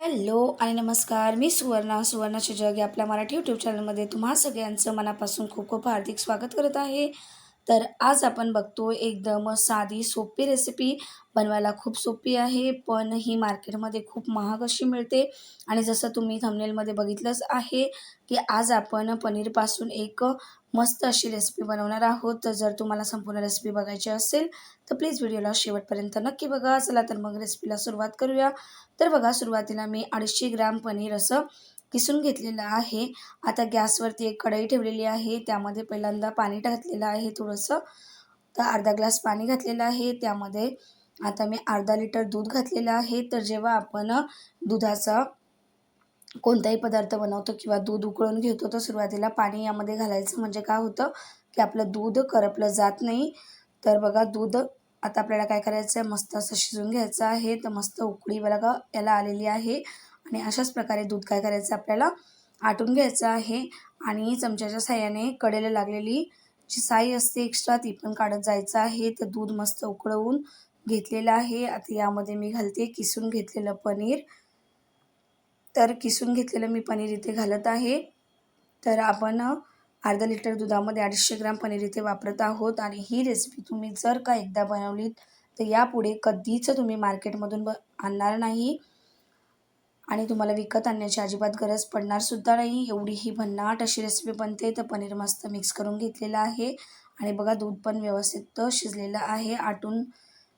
Hello आणि नमस्कार. मी सुवर्णाचे जग या आपल्या मराठी यूट्यूब चॅनलमध्ये तुम्हा सगळ्यांचं मनापासून खूप खूप हार्दिक स्वागत करत आहे. तर आज आपण बघतो एकदम साधी सोपी रेसिपी. बनवायला खूप सोपी आहे, पण ही मार्केटमध्ये खूप महाग अशी मिळते. आणि जसं तुम्ही थंबनेलमध्ये बघितलंच आहे की आज आपण पनीरपासून एक मस्त अशी रेसिपी बनवणार आहोत. तर जर तुम्हाला संपूर्ण रेसिपी बघायची असेल तर प्लीज व्हिडिओला शेवटपर्यंत नक्की बघा. चला तर मग रेसिपीला सुरुवात करूया. तर बघा, सुरुवातीला मी 250 ग्रॅम पनीर असं किसून घेतलेलं आहे. आता गॅसवरती एक कढई ठेवलेली आहे. त्यामध्ये पहिल्यांदा पाणी घातलेलं आहे थोडंसं. तर अर्धा ग्लास पाणी घातलेलं आहे. त्यामध्ये आता मी अर्धा लिटर दूध घातलेलं आहे. तर जेव्हा आपण दुधाचा कोणताही पदार्थ बनवतो किंवा दूध उकळून घेतो तर सुरुवातीला पाणी यामध्ये घालायचं, म्हणजे काय होतं की आपलं दूध करपलं जात नाही. तर बघा, दूध आता आपल्याला काय करायचं आहे, मस्त असं शिजवून घ्यायचं आहे. तर मस्त उकळी बघा याला आलेली आहे आणि अशाच प्रकारे दूध काय करायचं आपल्याला आटून घ्यायचं आहे. आणि चमच्याच्या साहाय्याने कडेला लागलेली जी साई असते एक्स्ट्रा ती पण काढत जायचं आहे. तर दूध मस्त उकळवून घेतलेलं आहे. आता यामध्ये मी घालते किसून घेतलेलं पनीर. तर किसून घेतलेलं मी पनीर इथे घालत आहे. तर आपण अर्धा लिटर दुधामध्ये 250 ग्रॅम पनीर इथे वापरत आहोत. आणि ही रेसिपी तुम्ही जर का एकदा बनवलीत तर यापुढे कधीच तुम्ही मार्केटमधून आणणार नाही आणि तुम्हाला विकत आणण्याची अजिबात गरज पडणार सुद्धा नाही. एवढी ही भन्नाट अशी रेसिपी बनते. तर पनीर मस्त मिक्स करून घेतलेलं आहे आणि बघा दूध पण व्यवस्थित शिजलेलं आहे, आटून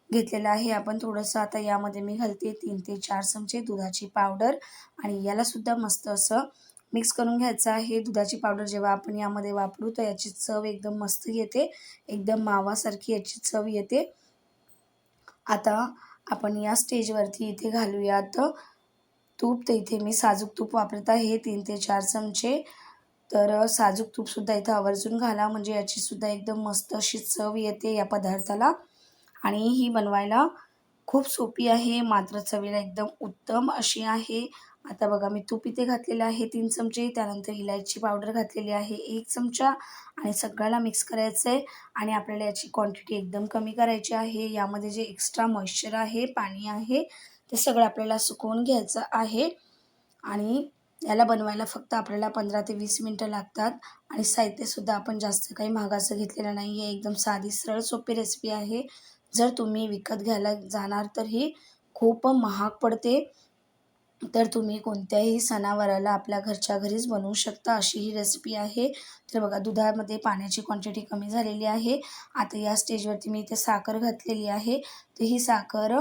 घेतलेलं आहे. आपण थोडंसं आता यामध्ये मी घालते 3 ते 4 चमचे दुधाची पावडर आणि यालासुद्धा मस्त असं मिक्स करून घ्यायचं आहे. दुधाची पावडर जेव्हा आपण यामध्ये वापरू तर याची चव एकदम मस्त येते, एकदम मावासारखी याची चव येते. आता आपण या स्टेजवरती इथे घालूयात तूप. तर इथे मी साजूक तूप वापरत आहे 3 ते 4 चमचे. तर साजूक तूपसुद्धा इथं आवर्जून घाला, म्हणजे याचीसुद्धा एकदम मस्त अशी चव येते या पदार्थाला. आणि ही बनवायला खूप सोपी आहे, मात्र चवीला एकदम उत्तम अशी आहे. आता बघा, मी तूप इथे घातलेलं आहे 3 चमचे. त्यानंतर इलायची पावडर घातलेली आहे 1 चमचा आणि सगळ्याला मिक्स करायचं आहे. आणि आपल्याला याची क्वांटिटी एकदम कमी करायची आहे. यामध्ये जे एक्स्ट्रा मॉइश्चर आहे, पाणी आहे, ते सगळं आपल्याला सुकवून घ्यायचं आहे. आणि याला बनवायला फक्त आपल्याला 15 ते 20 मिनटं लागतात. आणि साहित्यसुद्धा आपण जास्त काही महागाचं घेतलेलं नाही आहे. एकदम साधी सरळ सोपी रेसिपी आहे. जर तुम्ही विकत घ्यायला जाणार तर ही खूप महाग पडते. तर तुम्ही कोणत्याही सणावाराला आपल्या घरच्या घरीच बनवू शकता अशी ही रेसिपी आहे. तर बघा, दुधामध्ये पाण्याची क्वांटिटी कमी झालेली आहे. आता या स्टेजवरती मी इथे साखर घातलेली आहे. तर ही साखर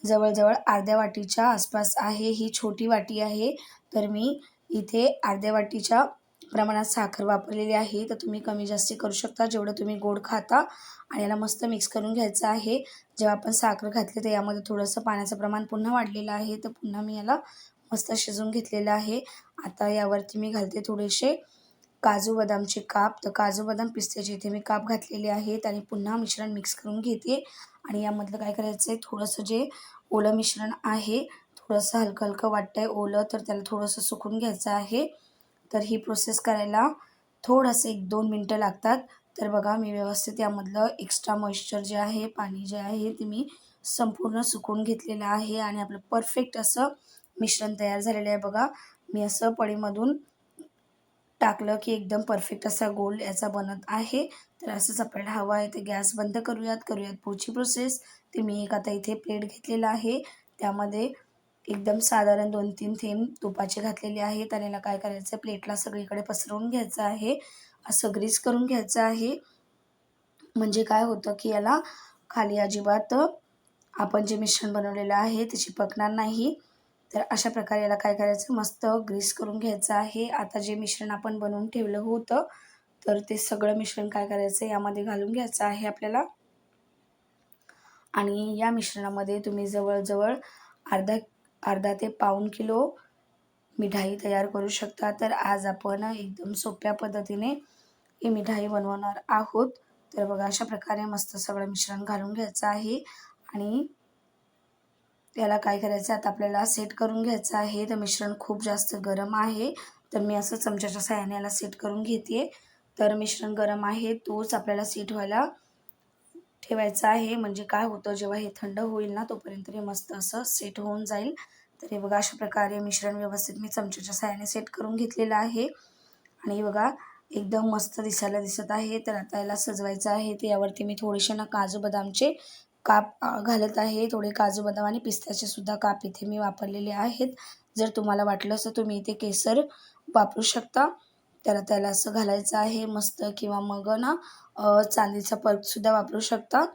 जवळजवळ अर्ध्या वाटीच्या आसपास आहे. ही छोटी वाटी आहे, तर मी इथे अर्ध्या वाटीच्या प्रमाणात साखर वापरलेली आहे. तर तुम्ही कमी जास्ती करू शकता जेवढं तुम्ही गोड खाता. आणि याला मस्त मिक्स करून घ्यायचं आहे. जेव्हा आपण साखर घातली तर यामध्ये थोडंसं पाण्याचं प्रमाण पुन्हा वाढलेलं आहे. तर पुन्हा मी याला मस्त शिजवून घेतलेलं आहे. आता यावरती मी घालते थोडेसे काजू बदामचे काप. तर काजू बदाम पिस्त्याचे इथे मी काप घातलेले आहेत आणि पुन्हा मिश्रण मिक्स करून घेते. आणि यामधलं काय करायचं आहे, थोडंसं जे ओलं मिश्रण आहे, थोडंसं हलकं हलकं वाटतंय ओलं, तर त्याला थोडंसं सुकून घ्यायचं आहे. तर ही प्रोसेस करायला थोडंसं 1-2 मिनटं लागतात. तर बघा, मी व्यवस्थित यामधलं एक्स्ट्रा मॉइश्चर जे आहे, पाणी जे आहे, ते मी संपूर्ण सुकवून घेतलेलं आहे. आणि आपलं परफेक्ट असं मिश्रण तयार झालेलं आहे. बघा, मी असं पळीमधून टाकलं की एकदम परफेक्ट असा गोल याचा बनत आहे. तर असंच आपल्याला हवं आहे. तर गॅस बंद करूयात पुढची प्रोसेस. ते मी एक आता इथे प्लेट घेतलेलं आहे. त्यामध्ये एकदम साधारण 2-3 थेंब तुपाचे घातलेले आहेत. आणि याला काय करायचं आहे, प्लेटला सगळीकडे पसरवून घ्यायचं आहे. असं ग्रीस करून घ्यायचं आहे. म्हणजे काय होतं की याला खाली अजिबात आपण जे मिश्रण बनवलेलं आहे ते चिपकणार नाही. तर अशा प्रकारे याला काय करायचं, मस्त ग्रीस करून घ्यायचं आहे. आता जे मिश्रण आपण बनवून ठेवलं होतं तर ते सगळं मिश्रण काय करायचं यामध्ये घालून घ्यायचं आहे आपल्याला. आणि या मिश्रणामध्ये तुम्ही जवळजवळ अर्धा अर्धा ते पाऊण किलो मिठाई तयार करू शकता. तर आज आपण एकदम सोप्या पद्धतीने ही मिठाई बनवणार आहोत. तर बघा, अशा प्रकारे मस्त सगळं मिश्रण घालून घ्यायचं आहे. आणि त्याला काय करायचं, आता आपल्याला सेट करून घ्यायचं आहे. तर मिश्रण खूप जास्त गरम आहे, तर मी असं चमच्याच्या साहाय्याने याला सेट करून घेते. तर मिश्रण गरम आहे, तोच आपल्याला सेट व्हायला ठेवायचं आहे. म्हणजे काय होतं, जेव्हा हे थंड होईल ना तोपर्यंत हे मस्त असं सेट होऊन जाईल. तर हे बघा अशा प्रकारे मिश्रण व्यवस्थित मी चमच्याच्या साहाय्याने सेट करून घेतलेलं आहे आणि बघा एकदम मस्त दिसायला दिसत आहे. तर आता याला सजवायचं आहे. तर यावरती मी थोडेसे ना काजू बदामचे काप घालत आहे. थोडे काजू बदाम आणि पिस्त्याचे सुद्धा काप इथे मी वापरलेले आहेत. जर तुम्हाला वाटलं तर तुम्ही इथे केसर वापरू शकता. तर त्याला असं घालायचं आहे मस्त किंवा मग ना चांदीचा पळसुद्धा वापरू शकता.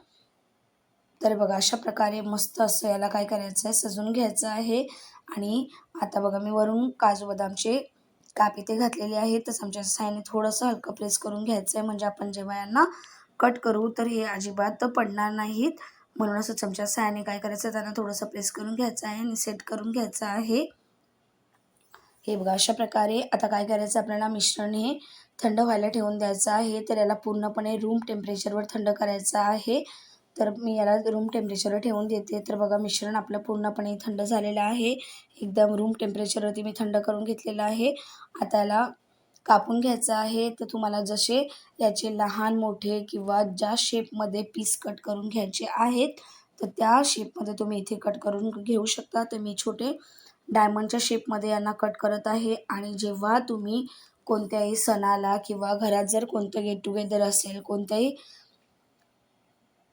तर बघा अशा प्रकारे मस्त असं याला काय करायचं आहे सजवून घ्यायचं आहे. आणि आता बघा मी वरून काजू बदामचे काप इथे घातलेले आहेत. तर चमच्याच्या साहाय्याने थोडंसं हलकं प्रेस करून घ्यायचं आहे म्हणजे आपण जेव्हा यांना कट करू तर हे अजिबात पडणार नाहीत. म्हणून असं चमच्याच्या साहाय्याने काय करायचं त्यांना थोडंसं प्रेस करून घ्यायचं आहे आणि सेट करून घ्यायचं आहे. हे बघा अशा प्रकारे आता काय करायचं आपल्याला मिश्रण हे थंड व्हायला ठेवून द्यायचं आहे. तर याला पूर्णपणे रूम टेम्परेचरवर थंड करायचं आहे. तर मी याला रूम टेम्परेचरवर ठेवून देते. तर बघा मिश्रण आपलं पूर्णपणे थंड झालेलं आहे. एकदम रूम टेम्परेचरवरती मी थंड करून घेतलेलं आहे. आता याला कापून घ्यायचं आहे. तर तुम्हाला जसे याचे लहान मोठे किंवा ज्या शेपमध्ये पीस कट करून घ्यायचे आहेत तर त्या शेपमध्ये तुम्ही इथे कट करून घेऊ शकता. तर मी छोटे डायमंडच्या शेपमध्ये यांना कट करत आहे. आणि जेव्हा तुम्ही कोणत्याही सणाला किंवा घरात जर कोणतं गेट टुगेदर असेल कोणत्याही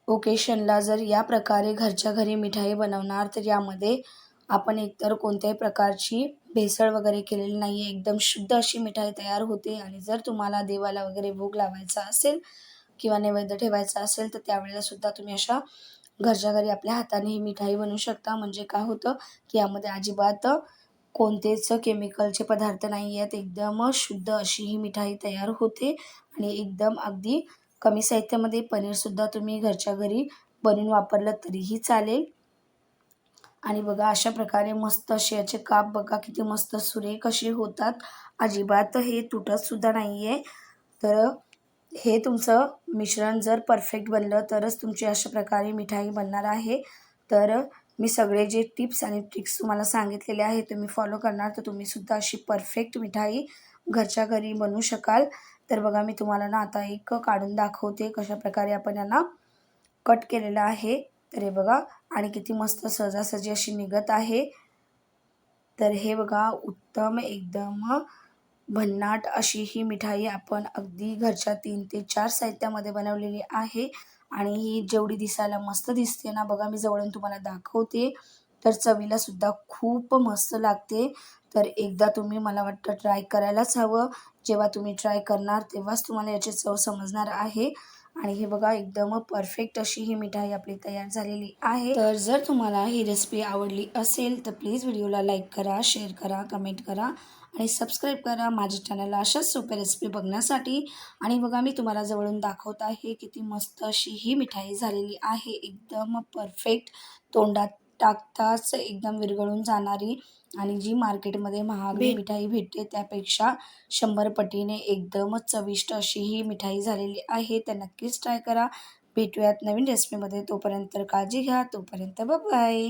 ओकेशनला जर या प्रकारे घरच्या घरी मिठाई बनवणार तर यामध्ये आपण एकतर कोणत्याही प्रकारची भेसळ वगैरे केलेली नाही आहे. एकदम शुद्ध अशी मिठाई तयार होते. आणि जर तुम्हाला देवाला वगैरे भोग लावायचा असेल किंवा नैवेद्य ठेवायचा असेल तर त्यावेळेला सुद्धा तुम्ही अशा घरच्या घरी आपल्या हाताने ही मिठाई बनवू शकता. म्हणजे काय होतं की यामध्ये अजिबात कोणतेच केमिकलचे पदार्थ नाही आहेत. एकदम शुद्ध अशी ही मिठाई तयार होते. आणि एकदम अगदी कमी साहित्यामध्ये पनीरसुद्धा तुम्ही घरच्या घरी बनवून वापरलं तरीही चालेल. आणि बघा अशा प्रकारे मस्त असे याचे काप बघा किती मस्त सुरेख असे होतात. अजिबात हे तुटतसुद्धा नाही आहे. तर हे तुमचं मिश्रण जर परफेक्ट बनलं तरच तुमची अशा प्रकारे मिठाई बनणार आहे. तर मी सगळे जे टिप्स आणि ट्रिक्स तुम्हाला सांगितलेले आहेत तुम्ही फॉलो करणार तर तुम्हीसुद्धा अशी परफेक्ट मिठाई घरच्या घरी बनवू शकाल. तर बघा मी तुम्हाला ना आता एक काढून दाखवते कशाप्रकारे आपण यांना कट केलेलं आहे. तर हे बघा आणि किती मस्त सहजासहजी अशी निघत आहे. तर हे बघा उत्तम एकदम भन्नाट अशी ही मिठाई आपण अगदी घरच्या 3 ते 4 साहित्यामध्ये बनवलेली आहे. आणि ही जेवढी दिसायला मस्त दिसते ना बघा मी जवळून तुम्हाला दाखवते तर चवीला सुद्धा खूप मस्त लागते. तर एकदा तुम्ही मला वाटतं ट्राय करायलाच हवं. जेव्हा तुम्ही ट्राय करणार तेव्हाच तुम्हाला याची चव समजणार आहे. आणि हे बघा एकदम परफेक्ट अशी ही मिठाई आपली तयार झालेली आहे. तर जर तुम्हाला ही रेसिपी आवडली असेल तर प्लीज व्हिडिओला लाईक करा, शेअर करा, कमेंट करा आणि सबस्क्राईब करा माझ्या चॅनलला अशाच सोप्या रेसिपी बघण्यासाठी. आणि बघा मी तुम्हाला जवळून दाखवत आहे किती मस्त अशी ही मिठाई झालेली आहे. एकदम परफेक्ट तोंडात टाकताच एकदम विरघळून जाणारी आणि जी मार्केटमध्ये महाग मिठाई भेटते त्यापेक्षा 100 पटीने एकदमच चविष्ट अशी ही मिठाई झालेली आहे. तर नक्कीच ट्राय करा. भेटूयात नवीन रेसिपीमध्ये. तोपर्यंत काळजी घ्या. तोपर्यंत बाय.